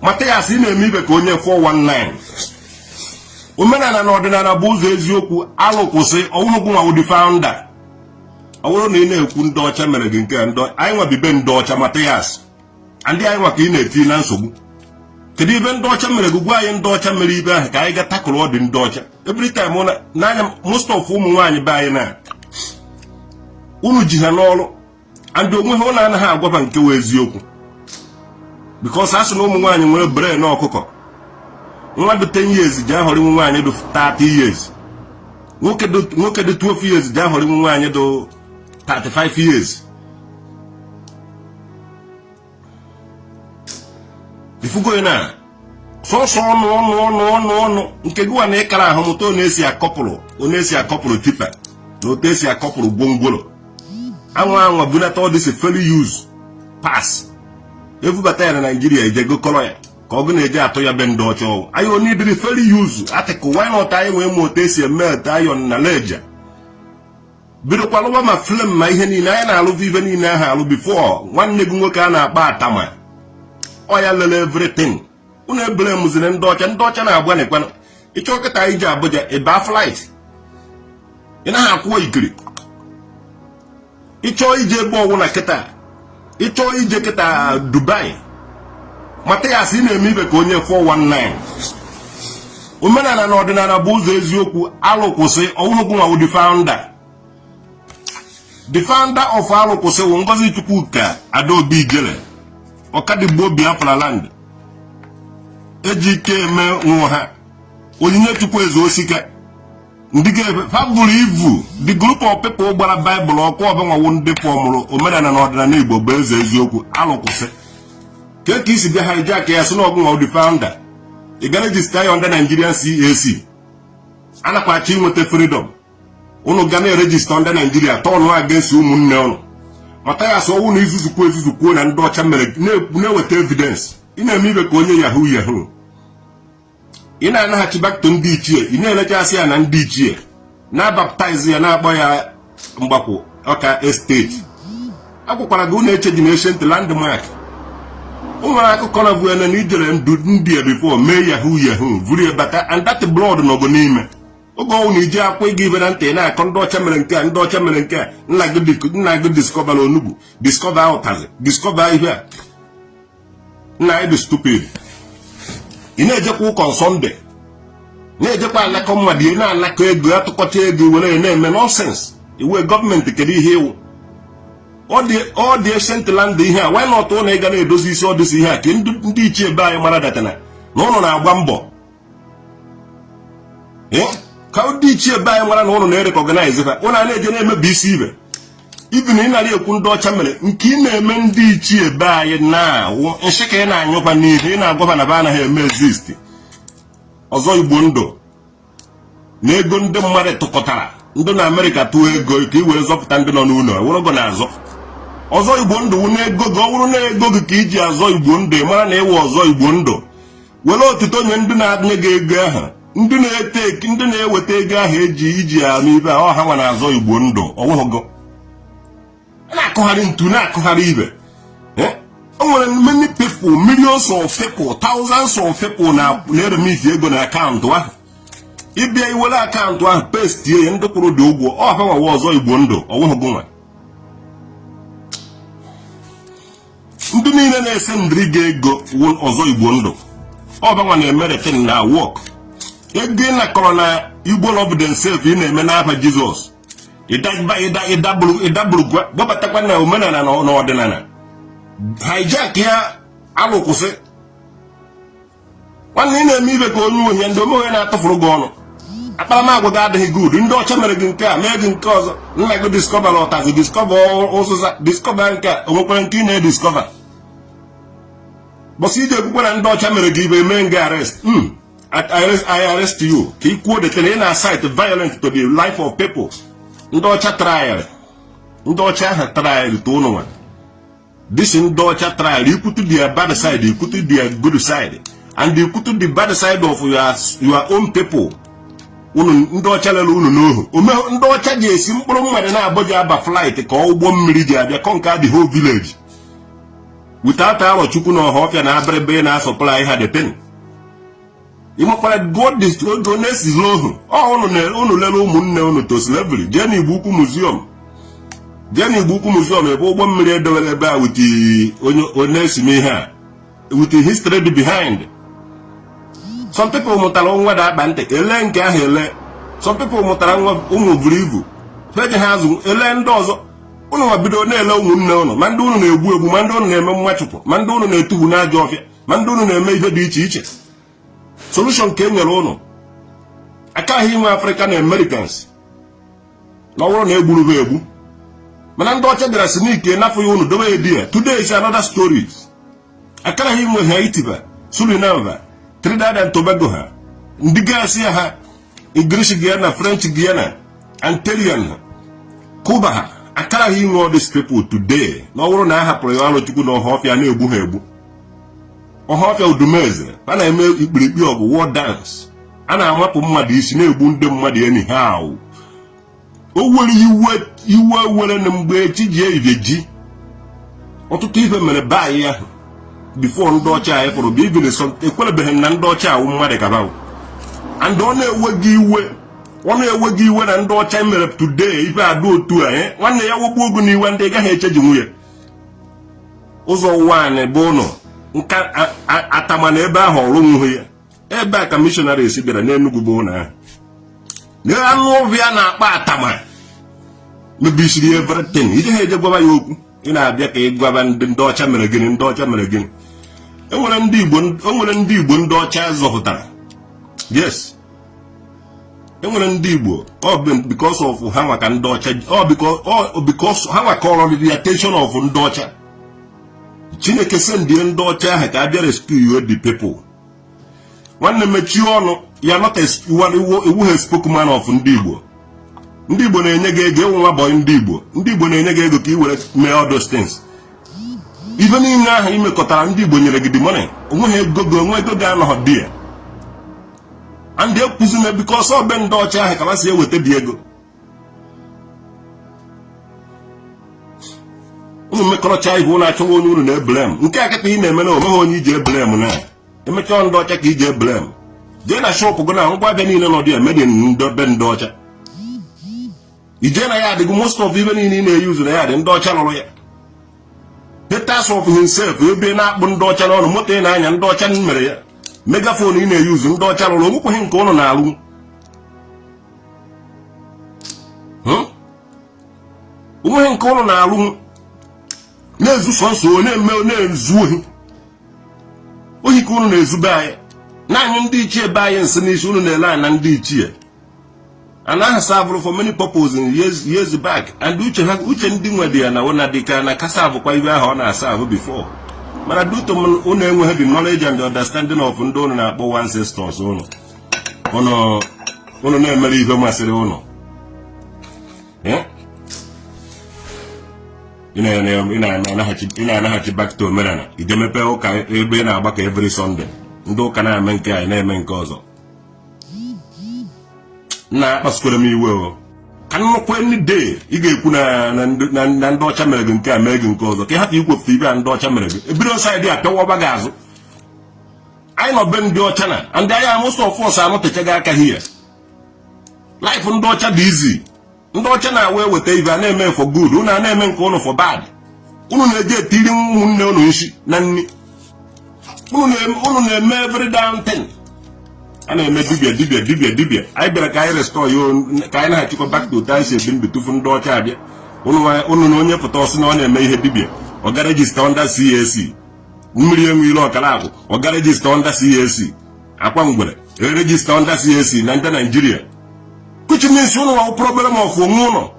mathias ị na-eme ibe ka onye 419 omenala na ọdịnala bụ ụzọ eziokwu alụkwụsị ọwụnụgwụ nwa ụdị founder ọ bụrụ na ị na-ekwu ndị ọcha mere gị nke anyị nwabibe ndị ọcha mathias ndị anyị nwa ka ị na-eti na nsogbu kedu ibe ndị ọcha mere gị gwa anyị ndị ọcha mere ibe ahụ ka anyị ga takụrụ ọdị ndị ọcha every time n'anya most of ụmụ nwaanyị be anyị na unu ji ha n'ọrụ andị onwe ha ụlọ anaghị agwaba nke wee eziokwu because asị na ụmụ nwaanyị nwere brain ọkụkọ nwa dị 10 years ji ahọrọ nwa nwaanyị dị 30 years nwoke dị 12 years ji ahọrọ nwa nwaanyị dị 35 years ifugo na sọsọ ọnụ nke gịwa na ịkara ahụ mụta onesi akọpụrụ tipa na otu esi akọpụrụ gwongworo anwa bunata ọ dịsị fairly use pass ebubata ya na Nigeria ejego kọrọ ya ka ọ gụ na-eje atụ ya be ndị ọcha ọwụ anyị onye dịrị fairly use atịkụ why not anyị nwee ma otu esi eme ete ayọn na leja bidokwalụwa ma film ma ihe niile anyị na-alụbụ ibe niile ahụ alụ before nwanne gị nwoke a na-akpa atama ọ ya lele everything unu ebere mụziri ndị ọcha na-agba n'ekwanụ ịchọ kịta anyị ji Abuja ịba flight ị naghị akwụọ ikiri ịchọ ije ebe ọwụ na kịta ịchọ ije kịta Dubai mathias ị na-eme ibe ka onye 419 omenala na ọdịnala bụ ụzọ eziokwu alụkwụsị ọwụnụgwụ nwa ụdị the founder of alụkwụsị wụ Ngozi Chukwuka Adaobi Ijele ọkadigbo Biafra land eji ike eme nwa ha onyinye Chukwu eze osika ndị ha bụrụ ivu the group of people gbara Bible ọkụ ọbanwawo ndị fọmụrụ omenala na ọdịnala Igbo bụ eze eziokwu alụkwụsị ka isi bịa ha ije aka ya sị na ọgụnwa ụdị founder ị ga register ya under Nigerian CAC anakwachi inweta freedom unu ga na-erejista ndị Nigeria tọnụ against ụmụnne ụnụ mathias ọwụ na izuzukwuo na ndị ọcha mere na-eweta evidence ị na-eme ibe ka onye yahoo ị na-anaghachi back to ndị ichie ị na-elechasị ya na ndị ichie na-abaptize ya na-akpọ ya mgbakwo ọka estate agwakwara gị unu echeji na ancient landmark o nwere akụkọ na bụ ene na ijere ndị before mee yahoo vuru bata and that blood nọgo n'ime oge ọnwụ na iji akwa ịga ibe na ntị na-akọ ndị ọcha mere nke a ndị ọcha mere nke a nna gị discover onugbu discover ụtazi discover ihe a nna anyị dị stupid ị na-ejekwa ụkọ Sunday na-ejekwa alakọ mmadụ ị na-alakọ ego atụkọcha ego were na-eme nonsense iwe gọọmenti kedu ihe iwu ọ dị ancient land ihe a why not na ị ga na-edozi isi ọdịsi ihe a ka ndị ichie be anyị mara datana na ụnụ na-agba mbọ ka ndị ichie be anyị mara na ụnụ na-erekọganize ha ụnụ na-eje na-emebi isi ibe ibi na ị narị ekwu ndị ọcha mere nke ị na-eme ndị ichie be anyị na-awụ nshị ka ị na-anyụkwa n'ihe ị na-agwaba na be anaghị eme exist ọzọ Igbo ndụ na ego ndị mmadụ tụkọtara ndị na Amerịka tụọ ego ka ị were zọpụta ndị nọ n'ụlọ wụrụgo na-azọ ọzọ Igbo ndụ wụ na ego gị ọ bụrụ na ego gị ka iji azọ Igbo ndụ ị mara na ịwụ ọzọ Igbo ndụ were otuto nye ndị na-adịnye gị ego ahụ ndị na-eweta ego ahụ iji ya n'ibe a ọha nwa na-azọ Igbo ndụ ọwụghụgo na-akụgharị ntu na-akụgharị ibe o nwere many people millions of people thousands of people na-eremiti ego na akaụntụ ahụ ịbịa iwere akaụntụ ahụ pestie ya ndị kwụrụ dị ụgwọ ọha nwawa ọzọ Igbo ndụ ọwụghụgo nwa ndị niile na-ese ndịrị gị ego ọzọ Igbo ndụ ọbanwa na-emeretin na wọk ego ị nakọrọ na Igbo love themselves ị na-eme n'afa Jizọs ịdaburu gbabatakwa na omenala na ọdịnala hijack ya alụkwụsị nwanne ị na-eme ibe ka onye onye ndị omeghe na-atụfuru gị ọnụ akparamagwa gị adịghị good ndị ọcha mere gị nke a mee gị nke ọzọ nna gị discover ọtazi discover ụzụza discover nke a onwekwara nke ị na-ediscover bọsị iji ekwukwe na ndị ọcha mere gị ibe mee nga arrest I arrest you ka ị kwuo detere ị na-asite violence to the life of people ndị ọcha trial ndị ọcha ahụ trial to ụnụ nwa this ndị ọcha trial ikwutu their bad side ikwutu their good side and ikwutu the bad side of your own people unu ndị ọcha lele unu n'ohu ndị ọcha ji esi mkpụrụ mmadụ na-abụghị aba flight ka ụgbọ mmiri ji abịa kọ nke the whole village without our chukwu na Ohofia na Abrebe na supply ha the thing. You must God this honest is low. Oh, no, lelo umunne ono to slavery. Jenny Buku Museum. Jenny Buku Museum, a 1 million dollar with the honest me here. With the history behind. Some people mutalong what that bante, Elen Kahele. Some people mutalong umuvrivu. Fetty has Elen dozo. Uno abidone low muno. Mandun ne bu, Mandon ne machupo. Mandon ne tu na jofia. Mandun ne made the teachers. Solution Kenya lono. Aka him African Americans. No one able to be. Manandocha there is sneak enough for you to do idea. Today is another story. Aka him with Haiti, Suriname, Trinidad and Tobago, Ndigasia ha, English Guyana, French Guyana, Antillean, Cuba. Aka him all these people today. No one I have priority to know how you know Buhebu. Ohofia udumeze ana eme ikpirikpi ogu war dance ana amapu mmadu isi na-egbu ndị mmadu anyhow o were iwe were na mgbe echi ji eji ọtụtụ ife mere bayi ya before ndị ọcha anyị fọrọ bi even ekwerebeghị na ndị ọcha awụ mmadụ kabawo and ọ na-ewe gị iwe na ndị ọcha mere today ife adụ otu a nwanne ya wogbu ogu n'iwe ndị gaghị echeji nwunye ụzọ nwaanyị bụ ụlọ nka atamana ebe ahụ ọrụ nwuhe ya ebe a ka missionary esi bịara n'Enugu bụ na anụ ọbịa na-akpa atama mebisiri everything ije ha eje gwaba ya okwu ị na-abịa ka ị gwaba ndị ọcha mere gịnị ndị ọcha mere gịnị enwere ndị Igbo ndị ọcha zọpụtara yes enwere ndị Igbo because of ha maka ndị ọcha because ha maka ọrụ the attention of ndị ọcha Chineke send the ndị ọcha ahụ ka abịa rescue you the people. Nwanne mechi ọnụ ya not a spokesman of ndị Igbo. Ndị Igbo na-enye gị ego nwa boy ndị Igbo na-enye gị ego ka i were mee all those things. Even niile ahụ imekọtara ndị Igbo nyere gị the money. Onwe ego gị anọghị dị ya. And they kwuzime because ọ be ndị ọcha ahụ ka ha si eweta dị ego. Mmekọrọcha ibu na achọwa onye unu na-eblem nke akịta ị na-eme na omeghị onye iji eblem na emecha ndị ọcha ka iji eblem jee na shọpụ gị na ngwa abịa niile nọdụ ya made be ndị ọcha ije na ya adịghị most of ibe niile ị na-eyuzu na ya adị ndị ọcha lụrụ ya haters of himself ebe na-akpụ ndị ọcha n'ọnụ moto ị na-anya ndị ọcha mere ya megafon ị na-eyuzu ndị ọcha lụrụ onwekweghị nke ụnụ na-alụ onweghị nke ụnụ na-alụ na-ezu sọnsọ na-ezu ohi ka unu na-ezube anyị naanị ndị ichie be anyị nsị n'isi unu na-ele anya na ndị ichie anaghị serve for many purposes in years back and uche ndị nwede ya na wona dịka na kasa abụkwa ibe ahụ ọ na-asa before mana duto unu enweghị the knowledge and the understanding of ndị unu na-akpọ ancestors unu na-emere ihe masịrị unu ị na-anaghachi back to omenala ije mepe ụka ebe na-agbakọ every Sunday ndị ụka na-eme nke anyị na-eme nke ọzọ na-akpasukwara m iwe o ka nnukwu ndị day ị ga-ekwu na ndị ọcha mere gị nke a mee gị nke ọzọ ka ị hapụ ikwefute ibe a ndị ọcha mere gị ebido saịdị apịawa ọba gị azụ anyị nọ be ndị ọcha na ndị anyị most of us anọtechaghị aka hie life ndị ọcha dị easy ndị ọcha na-awa eweta ibe a na-eme for good unu a na-eme nke ụnụ for bad unu na-eje etiri ụmụnne unu nshi na nni unu na-eme every damn thing a na-eme dibia anyị bịara ka anyị restore ya ka anyị na-achịkwa back to time si ebi ndụ tufu ndị ọcha abịa unu na onye pụta ọsị na ọ na-eme ihe dibia ọ ga register under CAC mmiri enwe ile ọkara agwụ ọ ga register under CAC akwa ngwere register under CAC na ndị Nigeria which means unu wa problem of onwe ụlọ